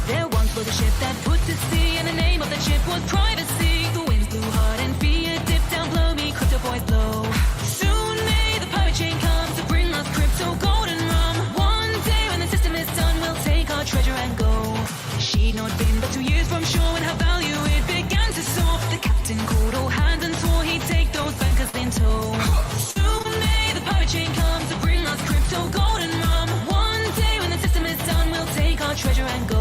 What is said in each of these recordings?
There once was a ship that put to sea, and the name of that ship was privacy. The winds blew hard and fear dipped down below me, crypto boys blow. Soon may the pirate chain come to bring us crypto, gold and rum. One day when the system is done, we'll take our treasure and go. She'd not been but 2 years from shore when her value it began to soar. The captain called all hands and swore he'd take those bankers in tow. Soon may the pirate chain come to bring us crypto, gold and rum. One day when the system is done, we'll take our treasure and go.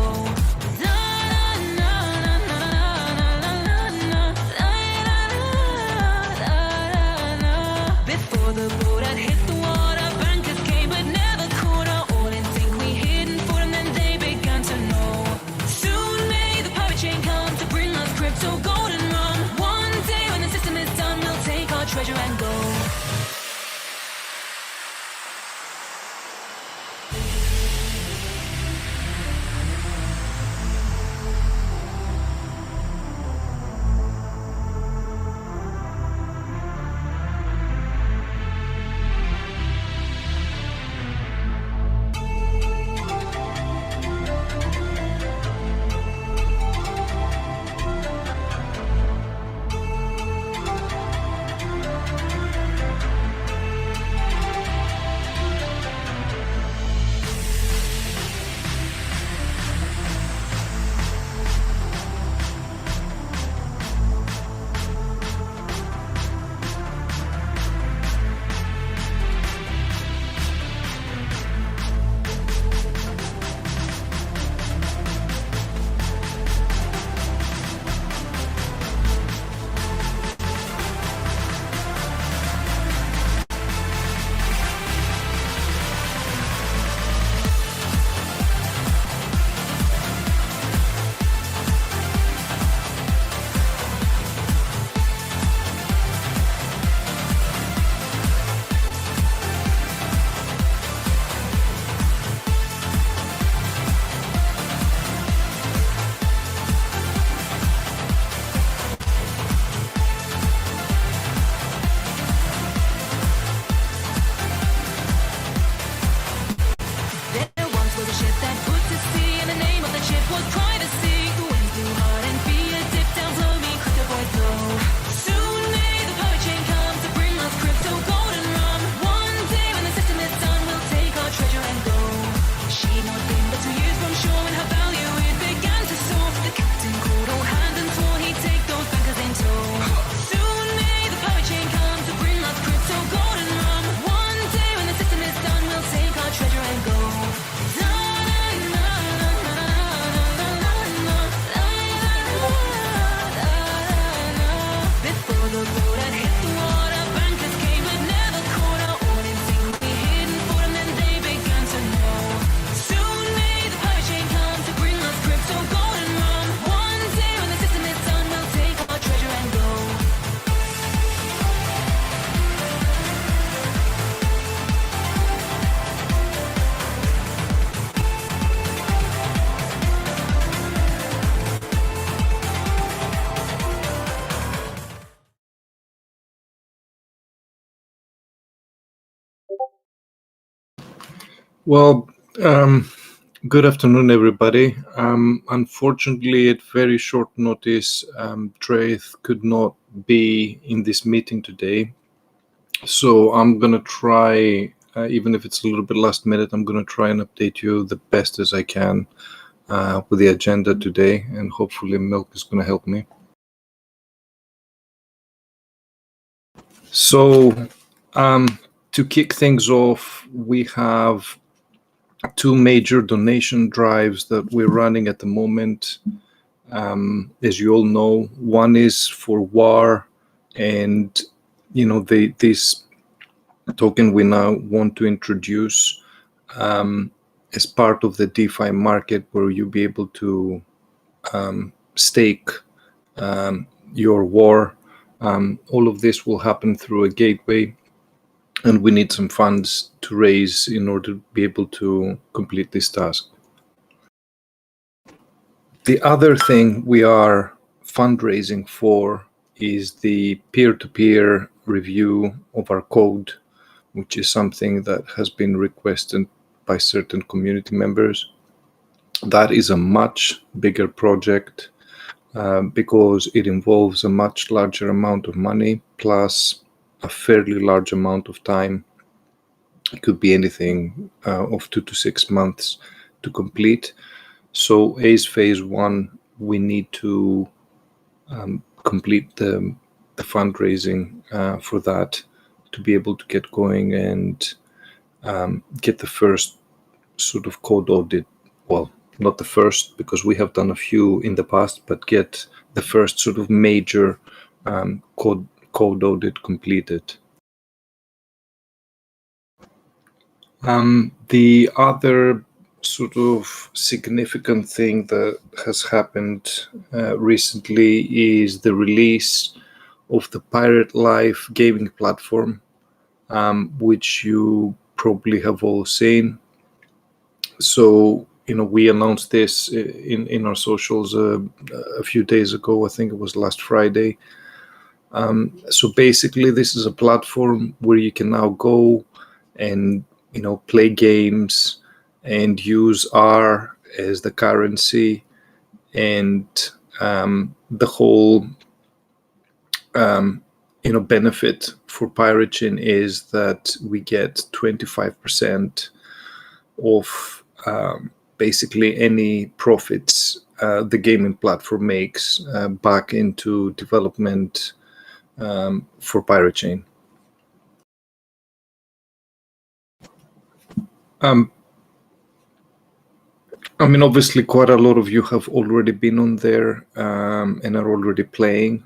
Before the boat had hit the water, bankers came but never caught her. All in sync we hidden for them, then they began to know. Soon may the pirate chain come to bring us crypto, gold and rum. One day when the system is done, we'll take our treasure and go. There once was a ship that put to sea, and the name of that ship was privacy. The winds blew hard and fear dipped down below me, crypto boys blow. Soon may the pirate chain come to bring us crypto, gold and rum. One day when the system is done, we'll take our treasure and go. She'd not been but 2 years from shore when her value it began to soar. The captain called all hands and swore he'd take those bankers in tow. Soon may the pirate chain come to bring us crypto, gold and rum. One day when the system is done, we'll take our treasure and go. Before the boat had hit the water, bankers came but never caught her. All in sync we hidden for them, then they began to know. Soon may the pirate chain come to bring us crypto, gold and rum. One day when the system is done, we'll take our treasure and go. Well, good afternoon, everybody. Unfortunately, at very short notice, Traith could not be in this meeting today. So I'm going to try, even if it's a little bit last minute, I'm going to try and update you the best as I can with the agenda today. And hopefully Milk is going to help me. So to kick things off, we have 2 major donation drives that we're running at the moment. As you all know, one is for WAR, and this token we now want to introduce as part of the DeFi market, where you'll be able to stake your WAR. All of this will happen through a gateway, and we need some funds to raise in order to be able to complete this task. The other thing we are fundraising for is the peer-to-peer review of our code, which is something that has been requested by certain community members. That is a much bigger project because it involves a much larger amount of money plus a fairly large amount of time. It could be anything of 2 to 6 months to complete. So as phase one, we need to complete the fundraising for that to be able to get going and get the first sort of code audit. Well, not the first, because we have done a few in the past, but get the first sort of major code audit completed. The other sort of significant thing that has happened recently is the release of the Pirate Life gaming platform, which you probably have all seen. So, we announced this in our socials a few days ago. I think it was last Friday. So basically, this is a platform where you can now go and play games and use ARRR as the currency, and the whole benefit for Pirate Chain is that we get 25% of basically any profits the gaming platform makes back into development for Pirate Chain. Obviously, quite a lot of you have already been on there and are already playing.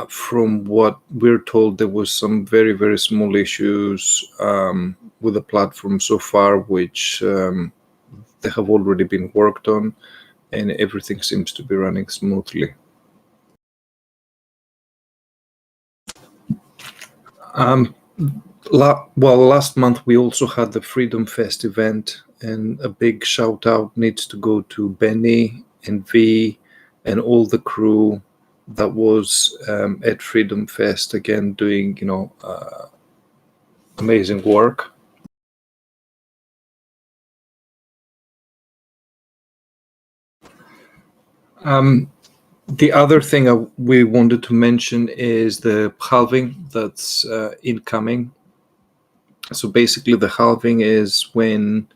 From what we're told, there was some very, very small issues with the platform so far, which they have already been worked on, and everything seems to be running smoothly. Last month we also had the Freedom Fest event, and a big shout out needs to go to Benny and V and all the crew that was at Freedom Fest, again doing amazing work. The other thing we wanted to mention is the halving that's incoming. So basically, the halving is when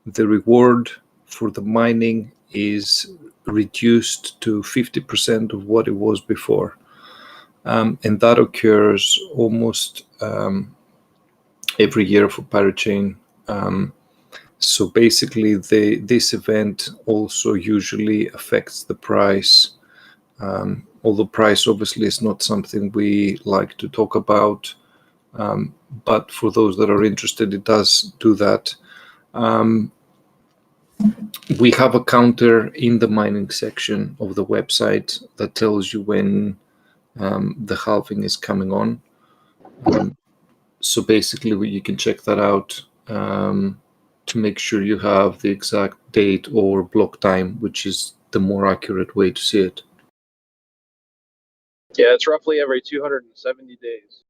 the reward for the mining is reduced to 50% of what it was before. And that occurs almost every year for Pirate Chain. So basically, this event also usually affects the price. Although price obviously is not something we like to talk about, but for those that are interested, it does do that. We have a counter in the mining section of the website that tells you when the halving is coming on. So basically, you can check that out to make sure you have the exact date or block time, which is the more accurate way to see it. Yeah, it's roughly every 270 days.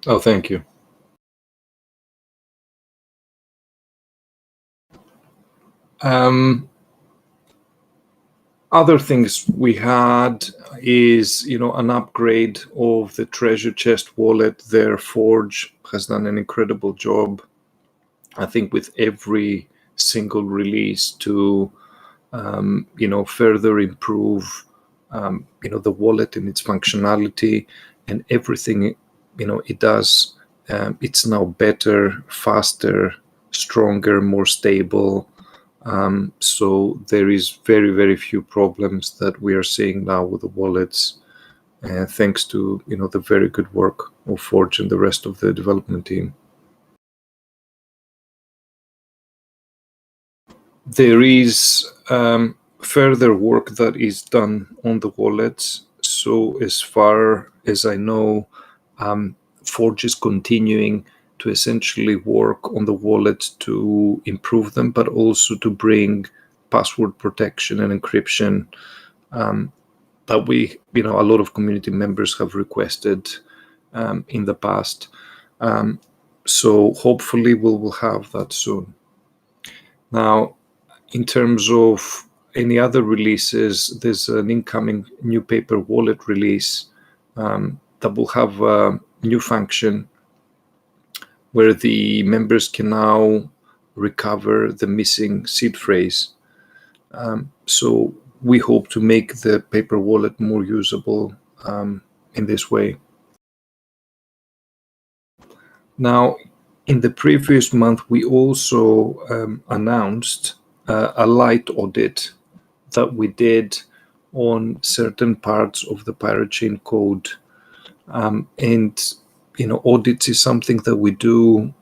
Oh, thank you. Other things we had is, an upgrade of the treasure chest wallet. Their Forge has done an incredible job, I think, with every single release to, further improve, the wallet and its functionality and everything, it does. It's now better, faster, stronger, more stable. So there is very, very few problems that we are seeing now with the wallets, thanks to the very good work of Forge and the rest of the development team. There is further work that is done on the wallets. So as far as I know, Forge is continuing to essentially work on the wallet to improve them, but also to bring password protection and encryption that a lot of community members have requested in the past. So hopefully we will have that soon. Now, In terms of any other releases, there's an incoming new paper wallet release that will have a new function where the members can now recover the missing seed phrase. So we hope to make the paper wallet more usable in this way. Now, in the previous month, we also announced a light audit that we did on certain parts of the pirate chain code. And audits is something that we do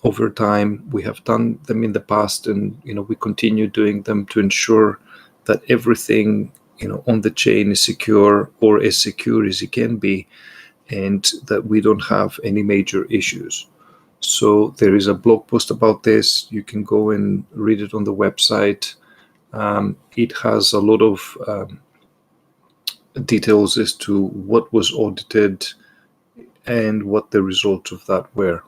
over time. We have done them in the past, and we continue doing them to ensure that everything on the chain is secure, or as secure as it can be, and that we don't have any major issues. So there is a blog post about this. You can go and read it on the website. It has a lot of details as to what was audited and what the results of that were.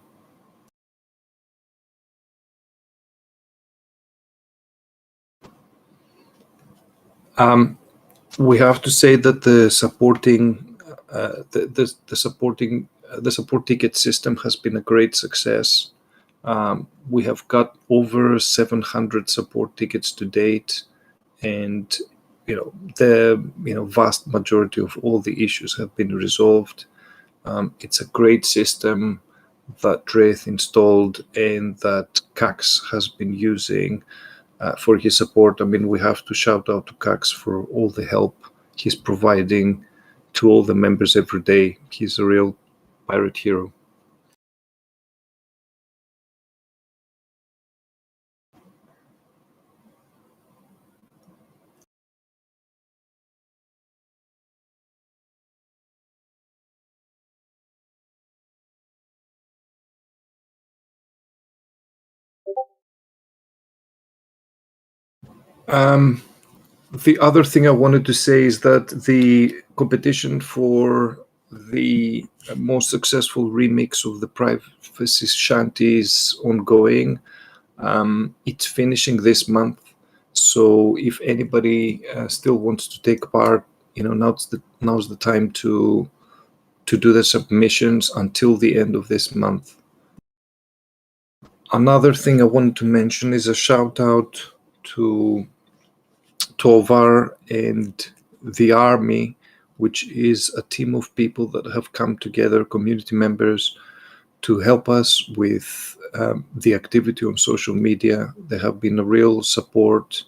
We have to say that the support ticket system has been a great success. We have got over 700 support tickets to date, and the vast majority of all the issues have been resolved. It's a great system that Dreth installed and that Cax has been using for his support. I mean, we have to shout out to Cax for all the help he's providing to all the members every day. He's a real pirate hero. The other thing I wanted to say is that the competition for the most successful remix of the Privacy Shanty is ongoing. It's finishing this month, so if anybody still wants to take part, now's the time to do the submissions until the end of this month. Another thing I wanted to mention is a shout out to Tovar and the Army, which is a team of people that have come together, community members, to help us with the activity on social media. They have been a real support,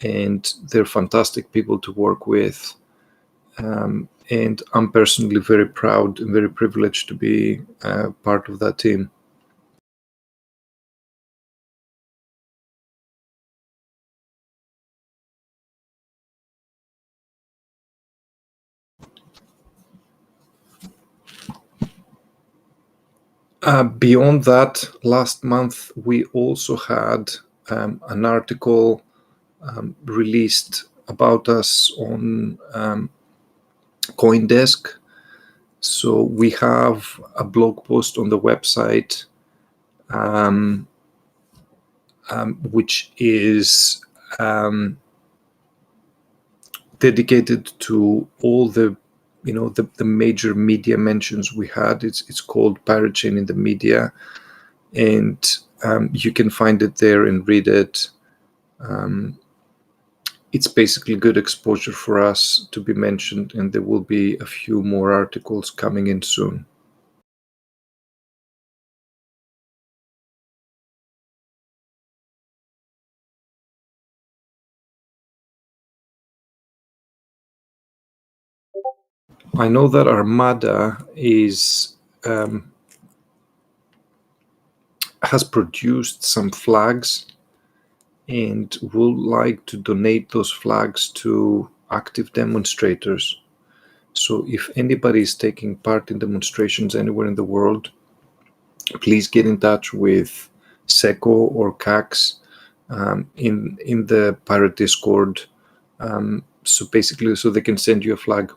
and they're fantastic people to work with. And I'm personally very proud and very privileged to be part of that team. Beyond that, last month we also had an article released about us on CoinDesk. So we have a blog post on the website, which is dedicated to all the major media mentions we had. It's called Pirate Chain in the Media, and you can find it there and read it. It's basically good exposure for us to be mentioned, and there will be a few more articles coming in soon. I know that Armada has produced some flags and would like to donate those flags to active demonstrators. So if anybody is taking part in demonstrations anywhere in the world, please get in touch with Seco or Cax in the Pirate Discord. So basically, so they can send you a flag.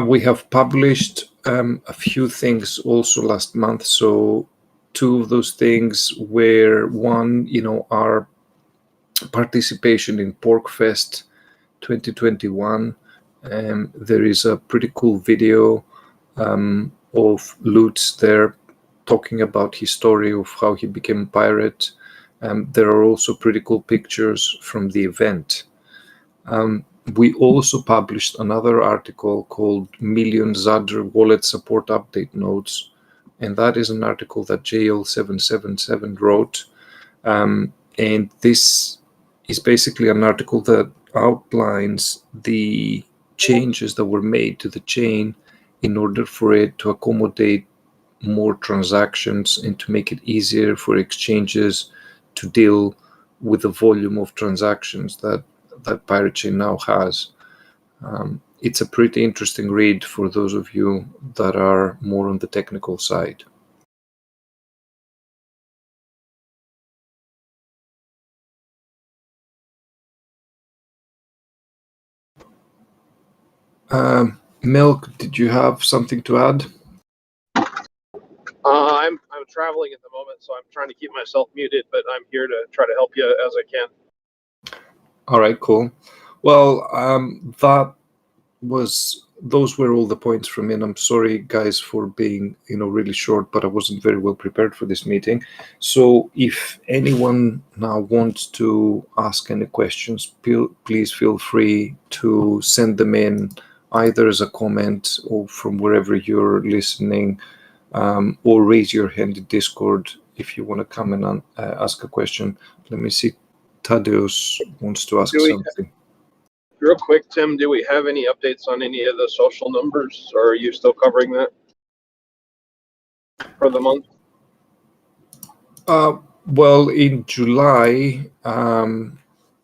We have published a few things also last month. So two of those things were, one, our participation in PorkFest 2021. There is a pretty cool video of Lutz there talking about his story of how he became a pirate. There are also pretty cool pictures from the event. We also published another article called Million Zadr Wallet Support Update Notes, and that is an article that JL777 wrote. And this is basically an article that outlines the changes that were made to the chain in order for it to accommodate more transactions and to make it easier for exchanges to deal with the volume of transactions that Pirate Chain now has. It's a pretty interesting read for those of you that are more on the technical side. Milk, did you have something to add? I'm traveling at the moment, so I'm trying to keep myself muted, but I'm here to try to help you as I can. All right, cool. Well, those were all the points from me, and I'm sorry, guys, for being really short, but I wasn't very well prepared for this meeting. So if anyone now wants to ask any questions, please feel free to send them in either as a comment or from wherever you're listening, or raise your hand in Discord if you want to come and ask a question. Let me see. Tadeusz wants to ask something. Real quick, Tim, do we have any updates on any of the social numbers, or are you still covering that for the month? Well, in July,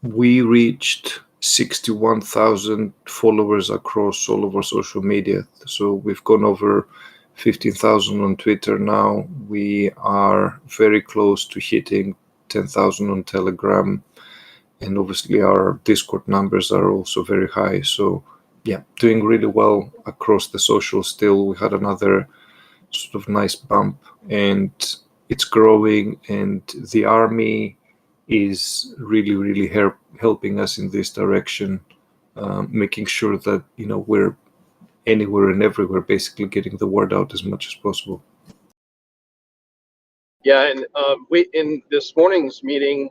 we reached 61,000 followers across all of our social media. So we've gone over 15,000 on Twitter now. We are very close to hitting 10,000 on Telegram. And obviously our Discord numbers are also very high. So yeah, doing really well across the social still. We had another sort of nice bump, and it's growing, and the army is really helping us in this direction, making sure that we're anywhere and everywhere, basically getting the word out as much as possible. Yeah, and we in this morning's meeting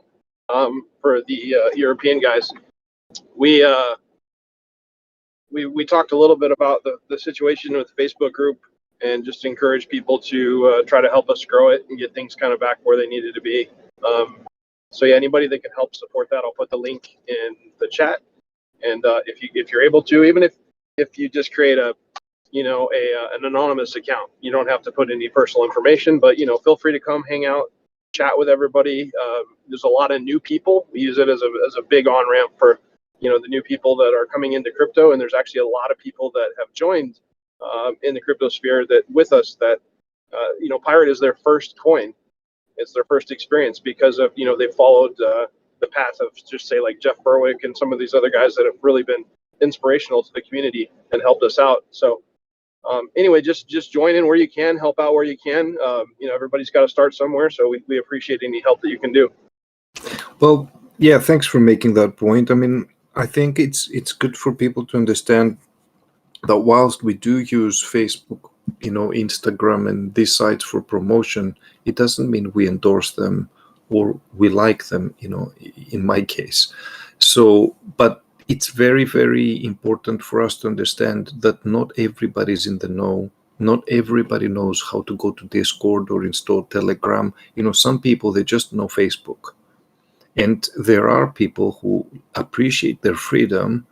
for the European guys, we talked a little bit about the situation with the Facebook group, and just encourage people to try to help us grow it and get things kind of back where they needed to be. So yeah, anybody that can help support that, I'll put the link in the chat. And if you're able to, even if you just create an anonymous account, you don't have to put any personal information, but feel free to come hang out, chat with everybody. There's a lot of new people. We use it as a big on ramp for the new people that are coming into crypto, and there's actually a lot of people that have joined in the crypto sphere that with us that Pirate is their first coin. It's their first experience because of they've followed the path of just say like Jeff Berwick and some of these other guys that have really been inspirational to the community and helped us out. So anyway, just join in where you can, help out where you can. Everybody's got to start somewhere, so we appreciate any help that you can do. Well, yeah, thanks for making that point. I mean, I think it's good for people to understand that whilst we do use Facebook, Instagram and these sites for promotion, it doesn't mean we endorse them or we like them, in my case. So, but it's very important for us to understand that not everybody's in the know. Not everybody knows how to go to Discord or install Telegram. Some people, they just know Facebook. And there are people who appreciate their freedom,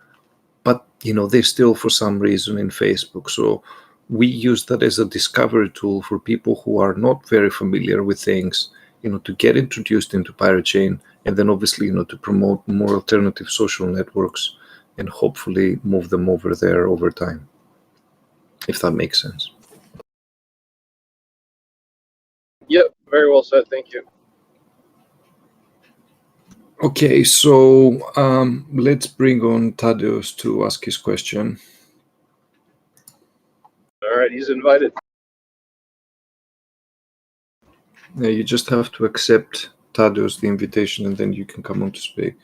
but they're still for some reason in Facebook. So we use that as a discovery tool for people who are not very familiar with things, to get introduced into Pirate Chain, and then obviously to promote more alternative social networks and hopefully move them over there over time, if that makes sense. Yep, very well said. Thank you. Okay, so let's bring on Tadeusz to ask his question. he's invited. Yeah, you just have to accept Tadeusz the invitation, and then you can come on to speak.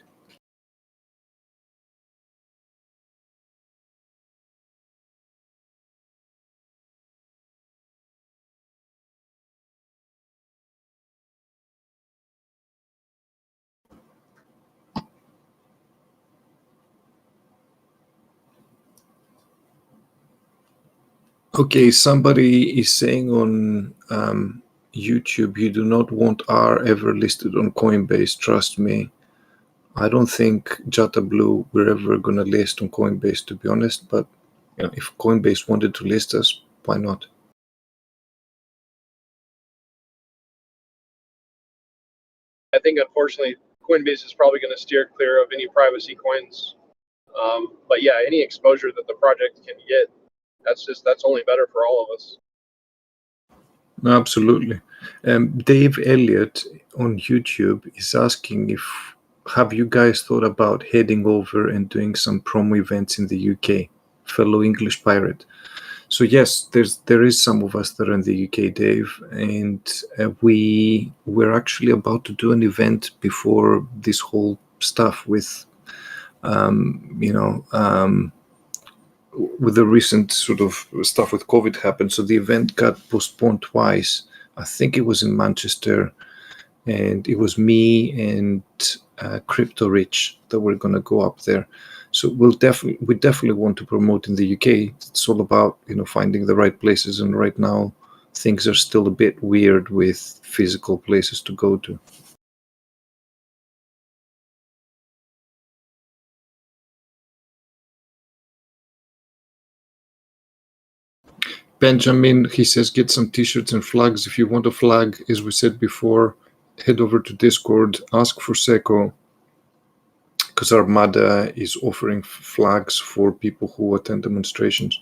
Okay, somebody is saying on YouTube, you do not want R ever listed on Coinbase. Trust me. I don't think Jata Blue we're ever going to list on Coinbase, to be honest. But you know, if Coinbase wanted to list us, why not? I think unfortunately Coinbase is probably going to steer clear of any privacy coins. But yeah, any exposure that the project can get, that's only better for all of us. Absolutely. Dave Elliott on YouTube is asking if have you guys thought about heading over and doing some promo events in the UK, fellow English pirate? So yes, there is some of us that are in the UK, Dave, and we're actually about to do an event before this whole stuff with with the recent sort of stuff with COVID happened. So the event got postponed twice. I think it was in Manchester, and it was me and Crypto Rich that were going to go up there. So we definitely want to promote in the UK. It's all about finding the right places, and right now things are still a bit weird with physical places to go to. Benjamin, he says, get some t-shirts and flags. If you want a flag, as we said before, head over to Discord, ask for Seco, because Armada is offering flags for people who attend demonstrations.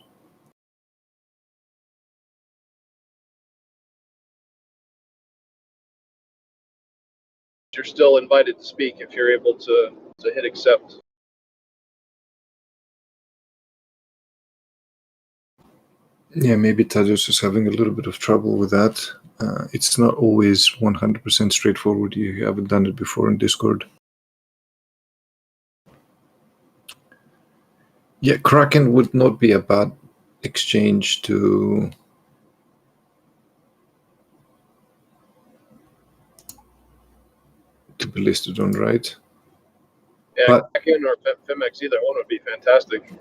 You're still invited to speak if you're able to hit accept. Yeah, maybe Tadeusz is having a little bit of trouble with that. It's not always 100% straightforward. You haven't done it before in Discord. Yeah, Kraken would not be a bad exchange to be listed on, right? Yeah, But Kraken or Fimex, either one would be fantastic.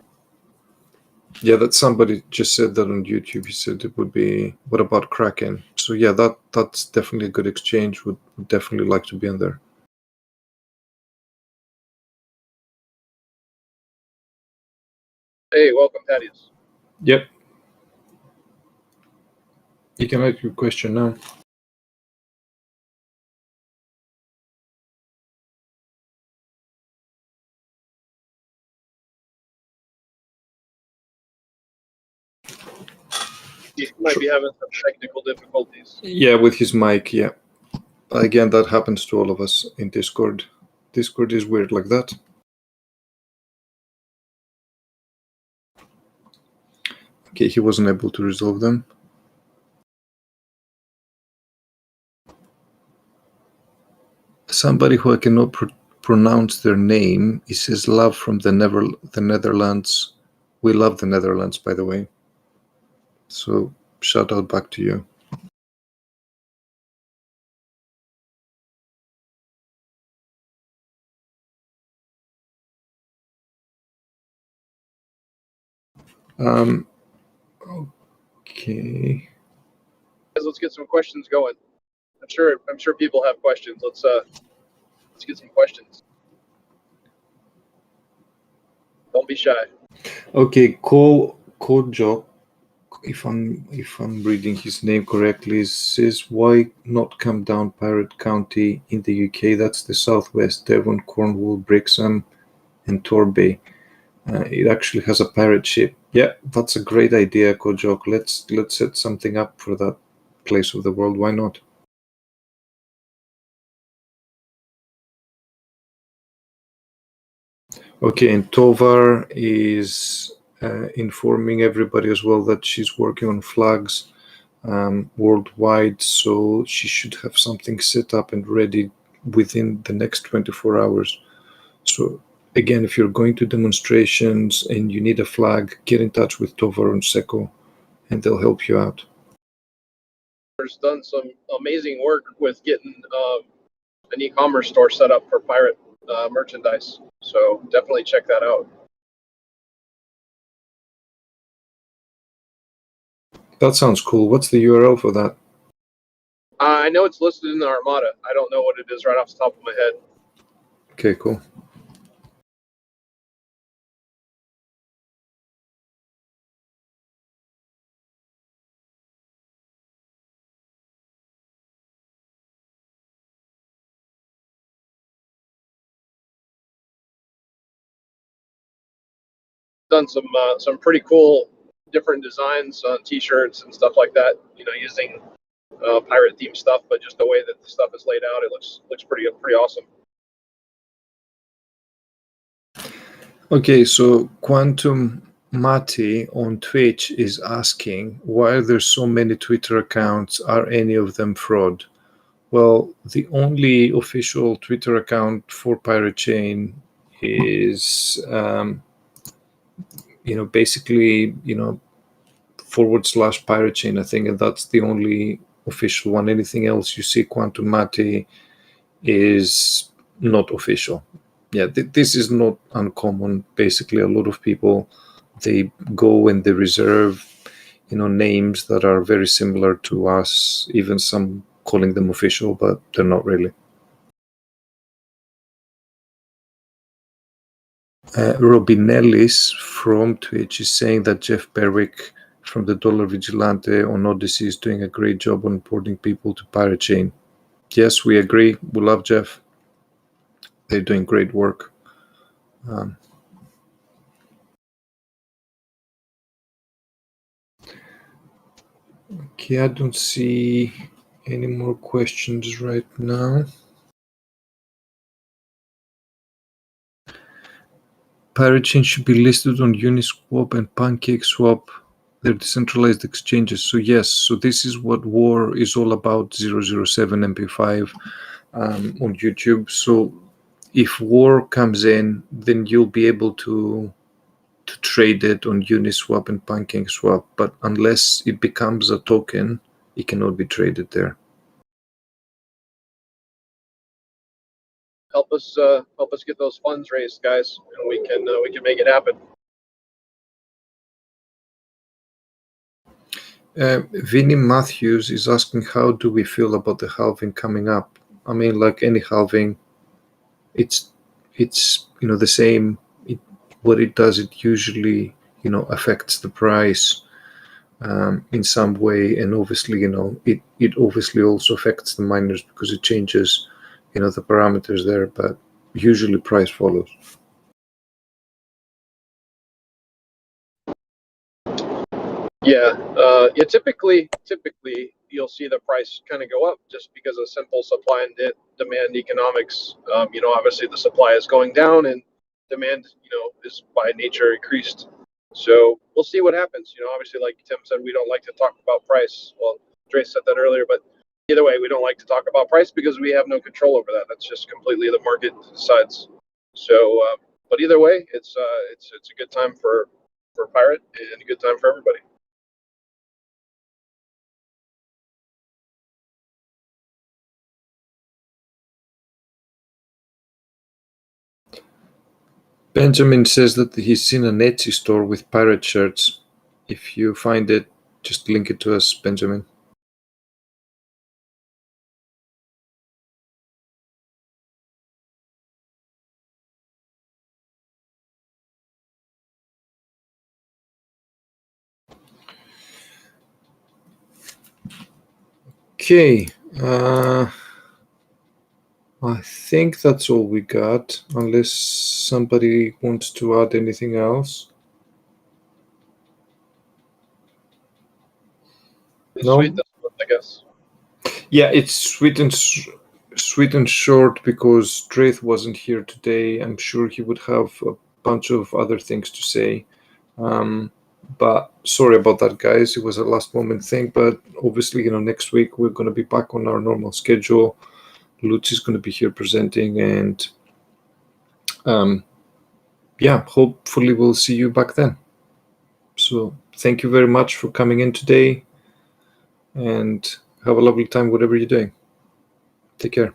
yeah, that somebody just said that on YouTube. He said it would be, what about Kraken? So yeah, that's definitely a good exchange. Would definitely like to be in there. Hey, welcome, Thaddeus. Yep. You can ask your question now. He might be having some technical difficulties. Yeah, with his mic, yeah. Again, that happens to all of us in Discord. Discord is weird like that. Okay, he wasn't able to resolve them. Somebody who I cannot pronounce their name, he says love from the Netherlands. We love the Netherlands, by the way. So shout out back to you. Okay. Let's get some questions going. I'm sure people have questions. Let's get some questions. Don't be shy. Okay, Kojok, if I'm reading his name correctly, says why not come down Pirate County in the UK? That's the southwest, Devon, Cornwall, Brixham, and Torbay. It actually has a pirate ship. Yeah, that's a great idea, Kojok. Let's set something up for that place of the world. Why not? Okay, and Tovar is informing everybody as well that she's working on flags worldwide, so she should have something set up and ready within the next 24 hours. So again, if you're going to demonstrations and you need a flag, get in touch with Tovar and Seco and they'll help you out. There's done some amazing work with getting an e-commerce store set up for pirate merchandise. So definitely check that out. That sounds cool. What's the URL for that? I know it's listed in the Armada. I don't know what it is right off the top of my head. Okay, cool. Done some pretty cool different designs on t-shirts and stuff like that, you know, using pirate themed stuff, but just the way that the stuff is laid out, it looks pretty awesome. Okay, so Quantum Mati on Twitch is asking, why are there so many Twitter accounts? Are any of them fraud? Well, the only official Twitter account for Pirate Chain is, basically, / Pirate Chain, I think, and that's the only official one. Anything else you see Quantum Mati is not official. Yeah, this is not uncommon. Basically, a lot of people, they go and they reserve, names that are very similar to us, even some calling them official, but they're not really. Robinellis from Twitch is saying that Jeff Berwick from the Dollar Vigilante on Odyssey is doing a great job on boarding people to Pirate Chain. Yes, we agree. We love Jeff. They're doing great work. Okay, I don't see any more questions right now. Pirate Chain should be listed on Uniswap and PancakeSwap. They're decentralized exchanges. So yes, so this is what War is all about, 007 MP5 on YouTube. So if War comes in, then you'll be able to trade it on Uniswap and PancakeSwap. But unless it becomes a token, it cannot be traded there. Help us get those funds raised, guys, and we can make it happen. Vinny Matthews is asking, how do we feel about the halving coming up? I mean, like any halving, it's the same. What it does, it usually affects the price in some way, and obviously it obviously also affects the miners because it changes the parameters there, but usually price follows. Yeah, typically you'll see the price kind of go up just because of simple supply and demand economics. Obviously the supply is going down and demand, is by nature increased. So we'll see what happens. Obviously, like Tim said, we don't like to talk about price. Well, Dre said that earlier, but either way, we don't like to talk about price because we have no control over that. That's just completely the market decides. So, but either way, it's a good time for Pirate and a good time for everybody. Benjamin says that he's seen an Etsy store with pirate shirts. If you find it, just link it to us, Benjamin. Okay, I think that's all we got, unless somebody wants to add anything else. It's No? sweet this month, I guess. Yeah, it's sweet and short because Draith wasn't here today. I'm sure he would have a bunch of other things to say. But sorry about that, guys. It was a last moment thing, but obviously, next week we're going to be back on our normal schedule. Lutz is going to be here presenting, and yeah, hopefully we'll see you back then. So thank you very much for coming in today, and have a lovely time, whatever you're doing. Take care.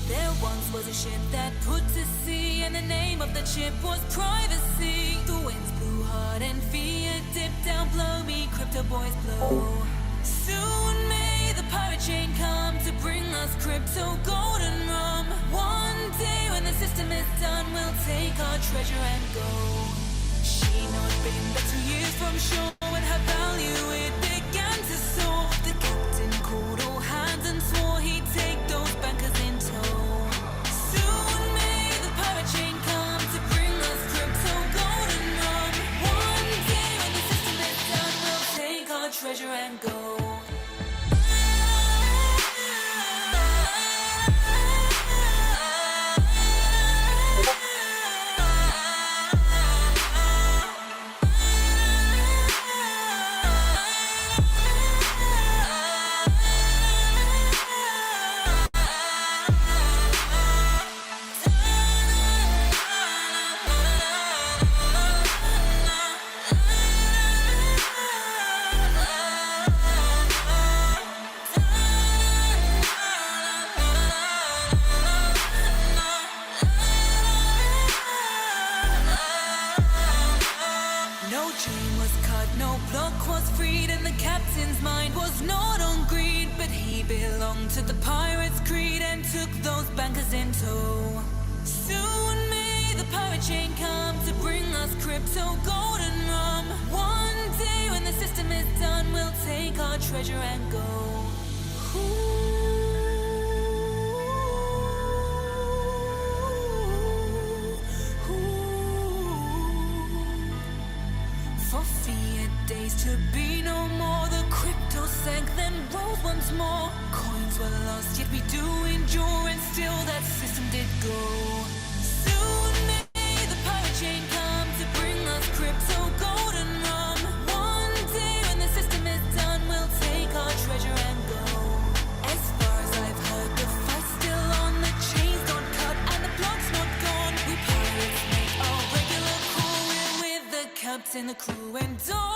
There once was a ship that put to sea, and the name of the ship was privacy. The winds blew hard and fear dipped down, blow me, crypto boys blow. Soon may the pirate chain come to bring us crypto golden rum. One day when the system is done, we'll take our treasure and go. She not been but 2 years from shore when her value it began to soar. The captain called all hands and swore he'd take those bankers in tow. Soon may the pirate chain come to bring us crypto golden rum. One day when the system is done, we'll take our treasure and go. No chain was cut, no block was freed, and the captain's mind was not on greed, but he belonged to the pirates' creed and took those bankers in tow. Soon may the pirate chain come to bring us crypto golden rum. One day when the system is done, we'll take our treasure and go. For fiat days to be no more, the crypto sank, then rose once more. Coins were lost, yet we do endure, and still that system did go. Soon may the pirate chain come to bring us crypto golden rum. One day when the system is done, we'll take our treasure and go. As far as I've heard, the fight's still on, the chain's not cut and the block's not gone. We pirates make our regular call, we're with the captain, the crew, and all.